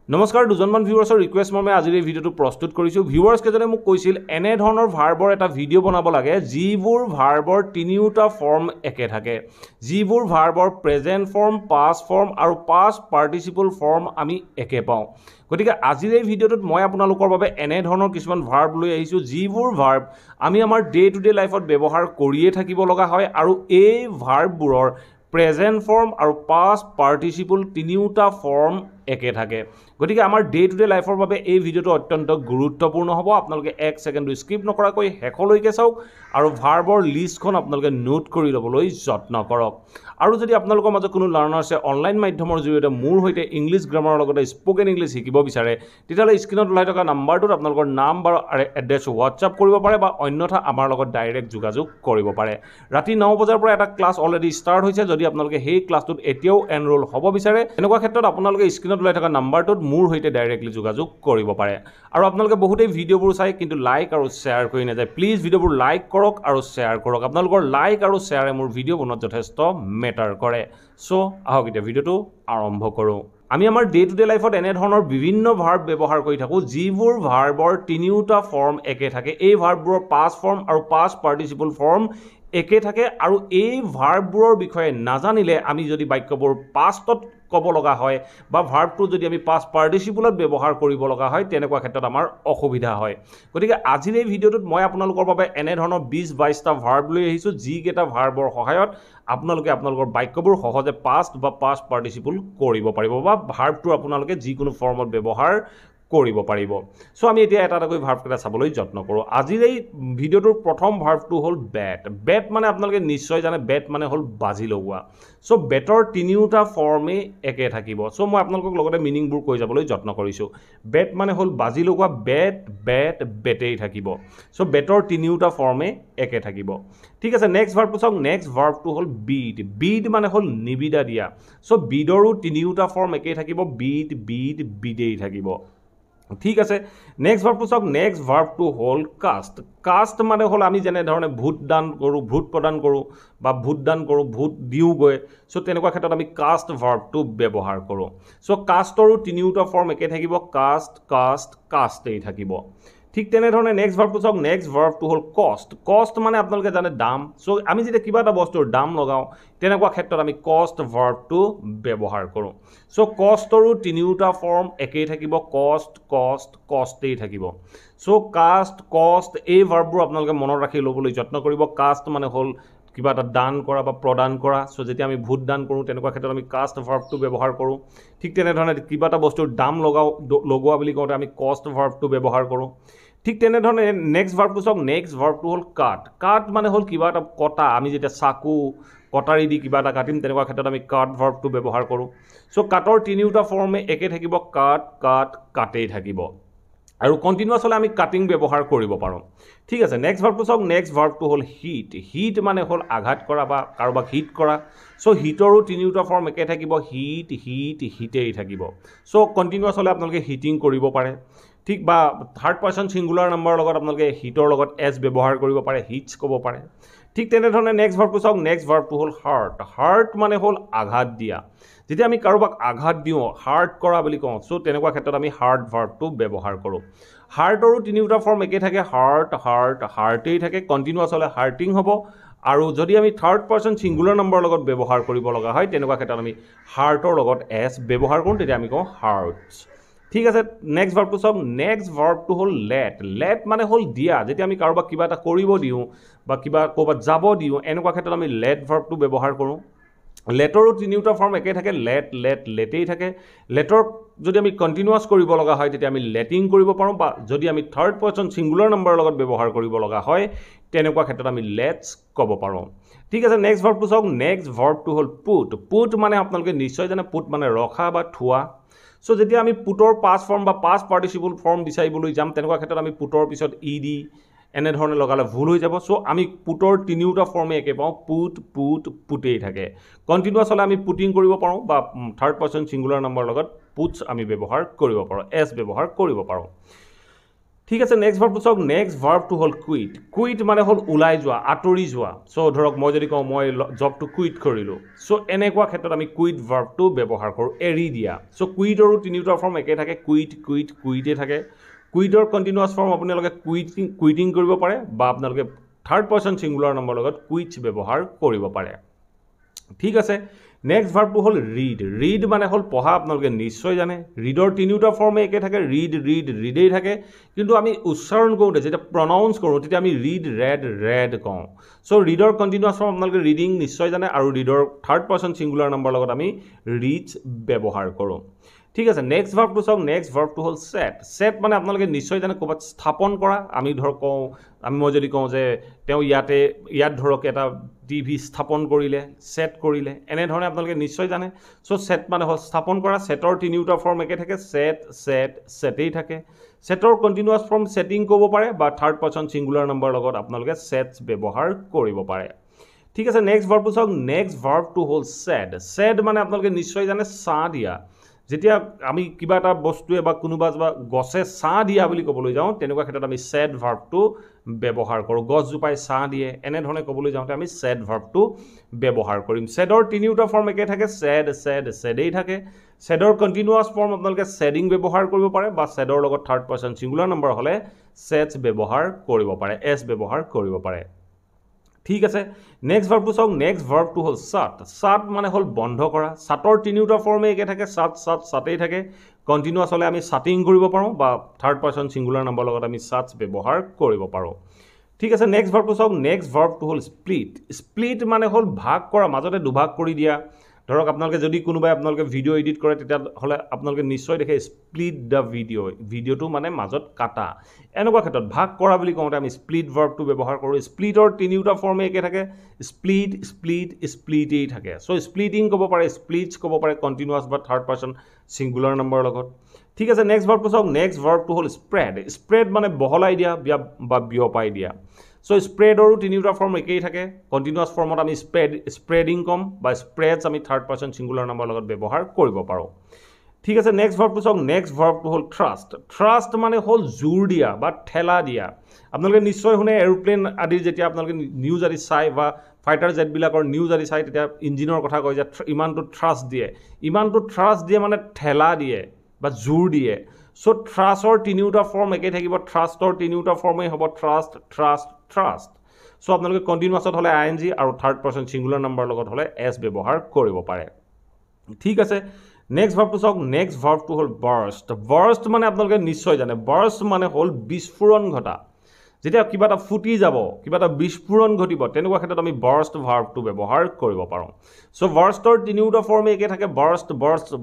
নমস্কাৰ দুজনমান ভিউৱাৰ্ছৰ ৰিকুৱেষ্ট মৰ্মে আজিৰ এই ভিডিঅ'টো প্ৰস্তুত কৰিছোঁ। ভিউৱাৰ্ছ কেইজনে মোক কৈছিল এনে ধৰণৰ ভাৰ্বৰ এটা ভিডিঅ' বনাব লাগে যিবোৰ ভাৰ্বৰ তিনিওটা ফৰ্ম একে থাকে, যিবোৰ ভাৰ্বৰ প্ৰেজেণ্ট ফৰ্ম, পাষ্ট ফৰ্ম আৰু পাষ্ট পাৰ্টিচিপল ফৰ্ম আমি একে পাওঁ। গতিকে আজিৰ এই ভিডিঅ'টোত মই আপোনালোকৰ বাবে এনে ধৰণৰ কিছুমান ভাৰ্ব লৈ আহিছোঁ যিবোৰ ভাৰ্ব আমি আমাৰ ডে টু ডে লাইফত ব্যৱহাৰ কৰিয়ে থাকিব লগা হয় আৰু এই ভাৰ্ববোৰৰ প্ৰেজেণ্ট ফৰ্ম আৰু পাষ্ট পাৰ্টিচিপল তিনিওটা ফৰ্ম একে থাকে। গতিকে আমাৰ ডে টু ডে লাইফৰ বাবে এই ভিডিঅ'টো অত্যন্ত গুৰুত্বপূৰ্ণ হ'ব। আপোনালোকে এক ছেকেণ্ডো স্কিপ নকৰাকৈ শেষলৈকে চাওক আৰু ভাৰ্বৰ লিষ্টখন আপোনালোকে নোট কৰি ল'বলৈ যত্ন কৰক। আৰু যদি আপোনালোকৰ মাজত কোনো লাৰ্ণাৰ্ছে অনলাইন মাধ্যমৰ জৰিয়তে মোৰ সৈতে ইংলিছ গ্ৰামাৰৰ লগতে স্পকেন ইংলিছ শিকিব বিচাৰে তেতিয়াহ'লে স্ক্ৰীনত ওলাই থকা নাম্বাৰটোত আপোনালোকৰ নাম বা এড্ৰেছ হোৱাটছআপ কৰিব পাৰে বা অন্যথা আমাৰ লগত ডাইৰেক্ট যোগাযোগ কৰিব পাৰে। ৰাতি 9 বজাৰ পৰা এটা ক্লাছ অলৰেডি ষ্টাৰ্ট হৈছে। যদি আপোনালোকে সেই ক্লাছটোত এতিয়াও এনৰোল হ'ব বিচাৰে এনেকুৱা ক্ষেত্ৰত আপোনালোকে স্ক্ৰীনত ওলাই থকা নাম্বাৰটোত মোৰ সৈতে ডাইৰেক্টলি যোগাযোগ কৰিব পাৰে। আৰু আপোনালোকে বহুতেই ভিডিঅ'বোৰ চাই কিন্তু লাইক আৰু শ্বেয়াৰ কৰি নাযায়। প্লিজ ভিডিঅ'বোৰ লাইক কৰক আৰু শ্বেয়াৰ কৰক। আপোনালোকৰ লাইক আৰু শ্বেয়াৰে মোৰ ভিডিঅ' বনোৱাত যথেষ্ট মেটাৰ কৰে। চ' আহক এতিয়া ভিডিঅ'টো আৰম্ভ কৰোঁ। আমি আমাৰ ডে টু ডে লাইফত এনেধৰণৰ বিভিন্ন ভাৰ্ব ব্যৱহাৰ কৰি থাকোঁ যিবোৰ ভাৰ্বৰ তিনিওটা ফৰ্ম একে থাকে। এই ভাৰ্ববোৰৰ পাষ্ট ফৰ্ম আৰু পাষ্ট পাৰ্টিচিপল ফৰ্ম একে থাকে আৰু এই ভাৰ্ববোৰৰ বিষয়ে নাজানিলে আমি যদি বাক্যবোৰ পাষ্টত ক'ব লগা হয় বা ভাৰ্বটো যদি আমি পাষ্ট পাৰ্টিচিপলত ব্যৱহাৰ কৰিব লগা হয় তেনেকুৱা ক্ষেত্ৰত আমাৰ অসুবিধা হয়। গতিকে আজিৰ এই ভিডিঅ'টোত মই আপোনালোকৰ বাবে এনেধৰণৰ 20-22টা ভাৰ্ব লৈ আহিছোঁ যিকেইটা ভাৰ্বৰ সহায়ত আপোনালোকে আপোনালোকৰ বাক্যবোৰ সহজে পাষ্ট বা পাষ্ট পাৰ্টিচিপল কৰিব পাৰিব বা ভাৰ্বটো আপোনালোকে যিকোনো ফৰ্মত ব্যৱহাৰ কৰিব পাৰিব। চ' আমি এতিয়া এটা এটাকৈ ভাৰ্বকেইটা চাবলৈ যত্ন কৰোঁ। আজিৰ এই ভিডিঅ'টোৰ প্ৰথম ভাৰ্বটো হ'ল বেট। বেট মানে আপোনালোকে নিশ্চয় জানে বেট মানে হ'ল বাজি লগোৱা। চ' বেটৰ তিনিওটা ফৰ্মেই একে থাকিব। চ' মই আপোনালোকক লগতে মিনিংবোৰ কৈ যাবলৈ যত্ন কৰিছোঁ। বেট মানে হ'ল বাজি লগোৱা, বেট বেট বেটেই থাকিব। চ' বেটৰ তিনিওটা ফৰ্মেই একে থাকিব। ঠিক আছে, নেক্সট ভাৰ্বটো চাওক। নেক্সট ভাৰ্বটো হ'ল বিড। বিড মানে হ'ল নিবিদা দিয়া। চ' বিডৰো তিনিওটা ফৰ্ম একেই থাকিব, বিড বিড বিডেই থাকিব। ঠিক আছে, নেক্সট ভাৰ্বটো চাওক। নেক্সট ভাৰ্বটো হ'ল কাষ্ট। কাষ্ট মানে হ'ল আমি যেনেধৰণে ভোট দান কৰোঁ, ভোট প্ৰদান কৰোঁ বা ভোট দান কৰোঁ, ভোট দিওঁগৈ। চ' তেনেকুৱা ক্ষেত্ৰত আমি কাষ্ট ভাৰ্বটো ব্যৱহাৰ কৰোঁ। চ' কাষ্টৰো তিনিওটা ফৰ্ম একে থাকিব, কাষ্ট কাষ্ট কাষ্টেই থাকিব। ঠিক তেনেধৰণে নেক্সট ভাৰ্বটো চাওক। নেক্সট ভাৰ্বটো হ'ল কষ্ট। কষ্ট মানে আপোনালোকে জানে দাম। চ' আমি যেতিয়া কিবা এটা বস্তুৰ দাম লগাওঁ তেনেকুৱা ক্ষেত্ৰত আমি কষ্ট ভাৰ্বটো ব্যৱহাৰ কৰোঁ। চ' কষ্টৰো তিনিওটা ফৰ্ম একেই থাকিব, কষ্ট কষ্ট কষ্টেই থাকিব। চ' কাষ্ট কষ্ট এই ভাৰ্ববোৰ আপোনালোকে মনত ৰাখি ল'বলৈ যত্ন কৰিব। কাষ্ট মানে হ'ল কিবা এটা দান কৰা বা প্ৰদান কৰা। চ' যেতিয়া আমি ভোট দান কৰোঁ তেনেকুৱা ক্ষেত্ৰত আমি কাষ্ট ভাৰ্বটো ব্যৱহাৰ কৰোঁ। ঠিক তেনেধৰণে কিবা এটা বস্তুৰ দাম লগোৱা বুলি কওঁতে আমি কষ্ট ভাৰ্বটো ব্যৱহাৰ কৰোঁ। ঠিক তেনেধৰণে নেক্সট ভাৰ্বটো চাওক। নেক্সট ভাৰ্বটো হ'ল কাট। কাট মানে হ'ল কিবা এটা কটা। আমি যেতিয়া চাকু কটাৰী দি কিবা এটা কাটিম তেনেকুৱা ক্ষেত্ৰত আমি কাট ভাৰ্বটো ব্যৱহাৰ কৰোঁ। চ' কাটৰ তিনিওটা ফৰ্মে একে থাকিব, কাট কাট কাটেই থাকিব। আৰু কণ্টিনিউৱাছ হ'লে আমি কাটিং ব্যৱহাৰ কৰিব পাৰোঁ। ঠিক আছে, নেক্সট ভাৰ্বটো চাওক। নেক্সট ভাৰ্বটো হ'ল হিট। হিট মানে হ'ল আঘাত কৰা বা কাৰোবাক হিট কৰা। চ' হিটৰো তিনিওটা ফৰ্ম একে থাকিব, হিট হিট হিটেই থাকিব। চ' কণ্টিনিউৱাছ হ'লে আপোনালোকে হিটিং কৰিব পাৰে। ঠিক বা থাৰ্ড পাৰ্চন ছিংগুলাৰ নাম্বাৰৰ লগত আপোনালোকে হিটৰ লগত এছ ব্যৱহাৰ কৰিব পাৰে, হিটছ ক'ব পাৰে। ঠিক তেনেধৰণে নেক্সট ভাৰ্বটো চাওক। নেক্সট ভাৰ্বটো হ'ল হাৰ্ট। হাৰ্ট মানে হ'ল আঘাত দিয়া। যেতিয়া আমি কাৰোবাক আঘাত দিওঁ হাৰ্ট কৰা বুলি কওঁ। চ' তেনেকুৱা ক্ষেত্ৰত আমি হাৰ্ট ভাৰ্বটো ব্যৱহাৰ কৰোঁ। হাৰ্টৰো তিনিওটা ফৰ্ম একে থাকে, হাৰ্ট হাৰ্ট হাৰ্টেই থাকে। কণ্টিনিউৱাছ হ'লে হাৰ্টিং হ'ব। আৰু যদি আমি থাৰ্ড পাৰ্চন ছিংগুলাৰ নাম্বাৰৰ লগত ব্যৱহাৰ কৰিব লগা হয় তেনেকুৱা ক্ষেত্ৰত আমি হাৰ্টৰ লগত এছ ব্যৱহাৰ কৰোঁ, তেতিয়া আমি কওঁ হাৰ্টছ। ঠিক আছে, নেক্সট ভাৰ্বটো চাওক। নেক্সট ভাৰ্বটো হ'ল লেট। লেট মানে হ'ল দিয়া। যেতিয়া আমি কাৰোবাক কিবা এটা কৰিব দিওঁ বা কিবা ক'ৰবাত যাব দিওঁ এনেকুৱা ক্ষেত্ৰত আমি লেট ভাৰ্বটো ব্যৱহাৰ কৰোঁ। লেটৰো তিনিওটা ফৰ্ম একে থাকে, লেট লেট লেটেই থাকে। লেটৰ যদি আমি কণ্টিনিউৱাছ কৰিব লগা হয় তেতিয়া আমি লেটিং কৰিব পাৰোঁ বা যদি আমি থাৰ্ড পাৰ্চন ছিংগুলাৰ নাম্বাৰৰ লগত ব্যৱহাৰ কৰিব লগা হয় তেনেকুৱা ক্ষেত্ৰত আমি লেটছ ক'ব পাৰোঁ। ঠিক আছে, নেক্সট ভাৰ্বটো চাওক। নেক্সট ভাৰ্বটো হ'ল পুট। পুট মানে আপোনালোকে নিশ্চয় জানে পুট মানে ৰখা বা থোৱা। চ' যেতিয়া আমি পুটৰ পাষ্ট ফৰ্ম বা পাষ্ট পাৰ্টিচিপল ফৰ্ম বিচাৰিবলৈ যাম তেনেকুৱা ক্ষেত্ৰত আমি পুটৰ পিছত ই ডি এনেধৰণে লগালে ভুল হৈ যাব। চ' আমি পুটৰ তিনিওটা ফৰ্মে একে পাওঁ, পুট পুট পুটেই থাকে। কণ্টিনিউৱাছ হ'লে আমি পুটিং কৰিব পাৰোঁ বা থাৰ্ড পাৰ্চন ছিংগুলাৰ নাম্বাৰৰ লগত পুটছ আমি ব্যৱহাৰ কৰিব পাৰোঁ, এছ ব্যৱহাৰ কৰিব পাৰোঁ। ঠিক আছে নেক্সট ভাৰ্বটো চাওক নেক্সট ভাৰ্বটো হ'ল কুইট কুইট মানে হ'ল ওলাই যোৱা আঁতৰি যোৱা চ' ধৰক মই যদি কওঁ মই জবটো কুইট কৰিলোঁ চ' এনেকুৱা ক্ষেত্ৰত আমি কুইট ভাৰ্বটো ব্যৱহাৰ কৰোঁ এৰি দিয়া চ' কুইটৰো তিনিটা ফৰ্ম একে থাকে কুইটে থাকে কুইটৰ কণ্টিনিউৱাছ ফৰ্ম আপোনালোকে কুইটিং কৰিব পাৰে বা আপোনালোকে থাৰ্ড পাৰ্চন ছিংগুলাৰ নম্বৰ লগত কুইটছ ব্যৱহাৰ কৰিব পাৰে ঠিক আছে নেক্সট ভাৰ্বটো হ'ল ৰিড মানে হ'ল পঢ়া আপোনালোকে নিশ্চয় জানে ৰিডৰ তিনিটা ফৰ্মে একে থাকে ৰিডেই থাকে কিন্তু আমি উচ্চাৰণ কৰোঁতে যেতিয়া প্ৰনাউন্স কৰোঁ তেতিয়া আমি ৰেড কওঁ চ' ৰিডৰ কণ্টিনিউৱাছ ফৰ্ম আপোনালোকে ৰিডিং নিশ্চয় জানে আৰু reader third person singular number লগত আমি ৰিডছ ব্যৱহাৰ কৰোঁ ঠিক আছে নেক্সট ভাৰ্বটো চাওক নেক্সট ভাৰ্বটো হ'ল সেট মানে আপোনালোকে নিশ্চয় জানে ক'ৰবাত স্থাপন কৰা আমি ধৰক কওঁ মই যদি কওঁ যে তেওঁ ইয়াত ধৰক এটা টিভি স্থাপন কৰিলে সেট কৰিলে এনেধৰণে আপোনালোকে নিশ্চয় জানে চ' সেট মানে হ'ল স্থাপন কৰা সেটৰ তিনিটা ফৰ্ম একে থাকে সেটেই থাকে সেটৰ কণ্টিনিউৱাছ ফৰ্ম সেটিং ক'ব পাৰে বা থাৰ্ড পাৰ্চন ছিংগুলাৰ নম্বৰ লগত আপোনালোকে সেটছ ব্যৱহাৰ কৰিব পাৰে ঠিক আছে নেক্সট ভাৰ্বটো চাওক নেক্সট ভাৰ্বটো হ'ল সেড মানে আপোনালোকে নিশ্চয় জানে ছাঁ দিয়া যেতিয়া আমি কিবা এটা বস্তুৱে বা কোনোবা গছে ছাঁ দিয়া বুলি ক'বলৈ যাওঁ তেনেকুৱা ক্ষেত্ৰত আমি সেড ভাৰ্বটো ব্যৱহাৰ কৰোঁ গছজোপাই ছাঁ দিয়ে এনেধৰণে ক'বলৈ যাওঁতে আমি সেড ভাৰ্বটো ব্যৱহাৰ কৰিম সেডৰ তিনিটা ফৰ্ম একে থাকে সেডেই থাকে সেডৰ কণ্টিনিউৱাছ ফৰ্ম আপোনালোকে সেডিং ব্যৱহাৰ কৰিব পাৰে বা সেডৰ লগত থাৰ্ড পাৰ্চন ছিংগুলাৰ নম্বৰ হ'লে সেটছ ব্যৱহাৰ কৰিব পাৰে এছ ব্যৱহাৰ কৰিব পাৰে ঠিক আছে নেক্সট ভাৰ্বটো চাওক নেক্সট ভাৰ্বটো হ'ল শাট মানে হ'ল বন্ধ কৰা শাটৰ তিনিটা ফৰ্মে একে থাকে শাটেই থাকে কণ্টিনিউৱাছ হ'লে আমি শাটিং কৰিব পাৰোঁ বা থাৰ্ড পাৰ্চন ছিংগুলাৰ নম্বৰ লগত আমি শাটছ ব্যৱহাৰ কৰিব পাৰোঁ ঠিক আছে নেক্সট ভাৰ্বটো চাওক নেক্সট ভাৰ্বটো হ'ল স্প্লিট মানে হ'ল ভাগ কৰা মাজতে দুভাগ কৰি দিয়া ধৰক আপোনালোকে যদি কোনোবাই আপোনালোকে ভিডিঅ' এডিট কৰে তেতিয়াহ'লে আপোনালোকে নিশ্চয় দেখে স্প্লিট দ্য ভিডিঅ'টো মানে মাজত কাটা এনেকুৱা ক্ষেত্ৰত ভাগ কৰা বুলি কওঁতে আমি স্প্লিট ভাৰ্বটো ব্যৱহাৰ কৰোঁ স্প্লিটৰ তিনিটা ফৰ্মে একে থাকে স্প্লিটেই থাকে চ' স্প্লিটিং ক'ব পাৰে স্প্লিটছ ক'ব পাৰে কণ্টিনিউৱাছ বা থাৰ্ড পাৰ্চন ছিংগুলাৰ নম্বৰৰ লগত ঠিক আছে নেক্সট ভাৰ্বটো চাওক নেক্সট ভাৰ্বটো হ'ল স্প্ৰেড মানে বহলাই দিয়া বা বিয়পাই দিয়া চ' স্প্ৰেডৰো তিনিটা ফৰ্ম একেই থাকে কণ্টিনিউৱাছ ফৰ্মত আমি স্প্ৰেডিং কম বা স্প্ৰেডছ আমি থাৰ্ড পাৰ্চন ছিংগুলাৰ নম্বৰ লগত ব্যৱহাৰ কৰিব পাৰোঁ ঠিক আছে নেক্সট ভাৰ্বটো চাওক নেক্সট ভাৰ্বটো হ'ল থ্ৰাষ্ট মানে হ'ল জোৰ দিয়া বা ঠেলা দিয়া আপোনালোকে নিশ্চয় শুনে এৰোপ্লেন আদিৰ যেতিয়া আপোনালোকে নিউজ আদি চাই বা ফাইটাৰ জেটবিলাকৰ নিউজ আদি চাই তেতিয়া ইঞ্জিনৰ কথা কয় যে ইমানটো থ্ৰাষ্ট দিয়ে মানে ঠেলা দিয়ে বা জোৰ দিয়ে চ' থ্ৰাষ্টৰ তিনিটা ফৰ্ম একেই থাকিব থ্ৰাষ্টৰ তিনিটা ফৰ্মেই হ'ব থ্ৰাষ্ট চ' আপোনালোকে কণ্টিনিউৱাছত হ'লে ING আৰু থাৰ্ড পাৰ্চন ছিংগুলাৰ নম্বৰ লগত হ'লে এছ ব্যৱহাৰ কৰিব পাৰে ঠিক আছে নেক্সট ভাৰ্বটো চাওক নেক্সট ভাৰ্বটো হ'ল বাৰ্ষ্ট মানে আপোনালোকে নিশ্চয় জানে বাৰ্ষ্ট মানে হ'ল বিস্ফোৰণ ঘটা যেতিয়া কিবা এটা ফুটি যাব কিবা এটা বিস্ফোৰণ ঘটিব তেনেকুৱা ক্ষেত্ৰত আমি বাৰ্ষ্ট ভাৰ্বটো ব্যৱহাৰ কৰিব পাৰোঁ চ' বাৰ্ষ্টৰ তিনিটা ফৰ্মে একে থাকে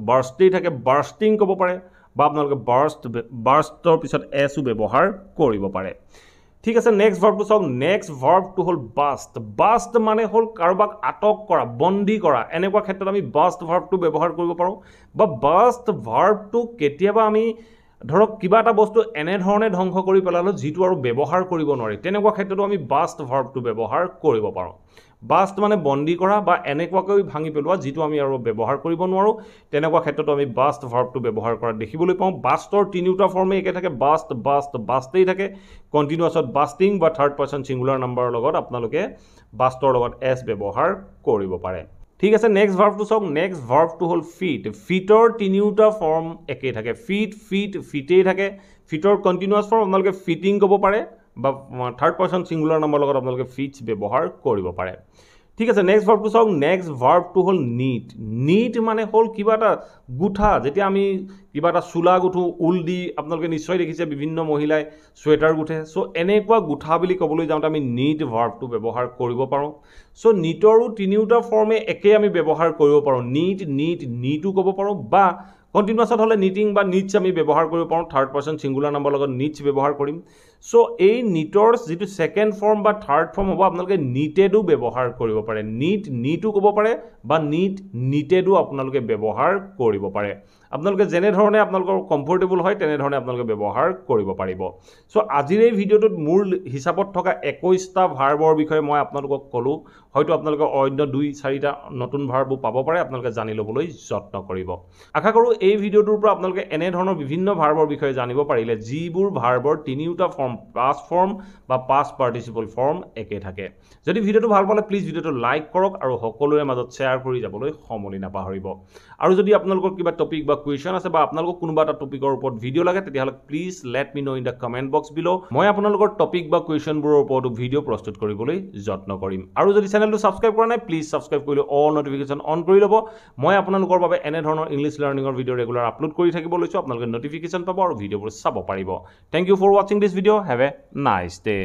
বাৰ্ষ্টেই থাকে বাৰ্ষ্টিং ক'ব পাৰে বা আপোনালোকে বাৰ্ষ্টৰ পিছত এছো ব্যৱহাৰ কৰিব পাৰে ঠিক আছে নেক্সট ভাৰ্বটো চাওক নেক্সট ভাৰ্বটো হ'ল বাষ্ট মানে হ'ল কাৰোবাক আটক কৰা বন্দী কৰা এনেকুৱা ক্ষেত্ৰত আমি বাষ্ট ভাৰ্বটো ব্যৱহাৰ কৰিব পাৰোঁ বা বাষ্ট ভাৰ্বটো কেতিয়াবা আমি ধৰক কিবা এটা বস্তু এনেধৰণে ধ্বংস কৰি পেলালোঁ যিটো আৰু ব্যৱহাৰ কৰিব নোৱাৰি তেনেকুৱা ক্ষেত্ৰতো আমি বাষ্ট ভাৰ্বটো ব্যৱহাৰ কৰিব পাৰোঁ বাষ্ট মানে বন্দী কৰা বা এনেকুৱাকৈ ভাঙি পেলোৱা যিটো আমি আৰু ব্যৱহাৰ কৰিব নোৱাৰোঁ তেনেকুৱা ক্ষেত্ৰতো আমি বাষ্ট ভাৰ্বটো ব্যৱহাৰ কৰা দেখিবলৈ পাওঁ বাষ্টৰ তিনিটা ফৰ্মে একে থাকে বাষ্টেই থাকে কণ্টিনিউৱাছত বাষ্টিং বা থাৰ্ড পাৰ্চন ছিংগুলাৰ নম্বৰৰ লগত আপোনালোকে বাষ্টৰ লগত এছ ব্যৱহাৰ কৰিব পাৰে ঠিক আছে নেক্সট ভাৰ্বটো চাওক নেক্সট ভাৰ্বটো হ'ল ফিটৰ তিনিটা ফৰ্ম একেই থাকে ফিটেই থাকে ফিটৰ কণ্টিনিউৱাছ ফৰ্ম আপোনালোকে ফিটিং ক'ব পাৰে বা থাৰ্ড পাৰ্চন ছিংগুলাৰ নম্বৰ লগত আপোনালোকে ফিটছ ব্যৱহাৰ কৰিব পাৰে ঠিক আছে নেক্সট ভাৰ্বটো চাওক নেক্সট ভাৰ্বটো হ'ল নিট মানে হ'ল কিবা এটা গুঠা যেতিয়া আমি কিবা এটা চোলা গুঠোঁ ঊল দি আপোনালোকে নিশ্চয় দেখিছে বিভিন্ন মহিলাই চুৱেটাৰ গুঠে চ' এনেকুৱা গুঠা বুলি ক'বলৈ যাওঁতে আমি নিট ভাৰ্বটো ব্যৱহাৰ কৰিব পাৰোঁ চ' নিটৰো তিনিটা ফৰ্মে একেই আমি ব্যৱহাৰ কৰিব পাৰোঁ নিটো ক'ব পাৰোঁ বা কণ্টিনিউৱাছত হ'লে নিটিং বা নিটছ আমি ব্যৱহাৰ কৰিব পাৰোঁ থাৰ্ড পাৰ্চন ছিংগুলাৰ নম্বৰ লগত নিটছ ব্যৱহাৰ কৰিম সো এই নিটৰ যেটো সেকেন্ড ফৰ্ম বা থাৰ্ড ফৰ্ম হ'ব আপোনালোকে নিটেডো ব্যৱহাৰ কৰিব পাৰে নিটো ক'ব পাৰে বা নিটেডো আপোনালোকে ব্যৱহাৰ কৰিব পাৰে আপোনালোকে যেনে ধৰণে আপোনালোকৰ কমফৰ্টেবল হয় তেনে ধৰণে আপোনালোকে ব্যৱহাৰ কৰিব পাৰিব সো আজিৰ এই ভিডিওটোত মূল হিচাপত থকা 21টা ভাৰ্বৰ বিষয়ে মই আপোনালোকক কলো হয়তো আপোনালোকে অন্য 2-4টা নতুন ভাৰ্ব পাব পাৰে আপোনালোকে জানি লবলৈ যত্ন কৰিব আশা কৰো এই ভিডিওটোৰ পৰা আপোনালোকে এনে ধৰণৰ বিভিন্ন ভাৰ্বৰ বিষয়ে জানিব পাৰিলে যিবোৰ ভাৰ্বৰ তিনিটা ফৰ্ম past form বা past participle form একে থাকে যদি ভিডিওটো ভাল পালে প্লিজ ভিডিওটো লাইক কৰক আৰু সকলোৰে মাজত শেয়াৰ কৰি যাবলৈ সমলি নাপাহৰিব আৰু যদি আপোনালোকৰ কিবা টপিক বা কোৱেশ্চন আছে বা আপোনালোকক কোনোবা এটা টপিকৰ ওপৰত ভিডিও লাগে তেতিয়াহলে please let me no in the comment box বিলো মই আপোনালোকৰ টপিক বা কোৱেশ্চনবোৰৰ ওপৰত ভিডিও প্ৰস্তুত কৰিবলৈ যত্ন কৰিম আৰু যদি চেনেলটো সাবস্ক্ৰাইব কৰা নাই প্লিজ সাবস্ক্ৰাইব কৰি অল নোটিফিকেশন অন কৰি লব মই আপোনালোকৰ বাবে এনে ধৰণৰ ইংলিশ লাৰ্নিংৰ ভিডিও ৰেগুলাৰ আপলোড কৰি থাকিব লৈছো আপোনালোকে নোটিফিকেশন পাব আৰু ভিডিওবোৰ চাব পাৰিব thank you for watching this video have a nice day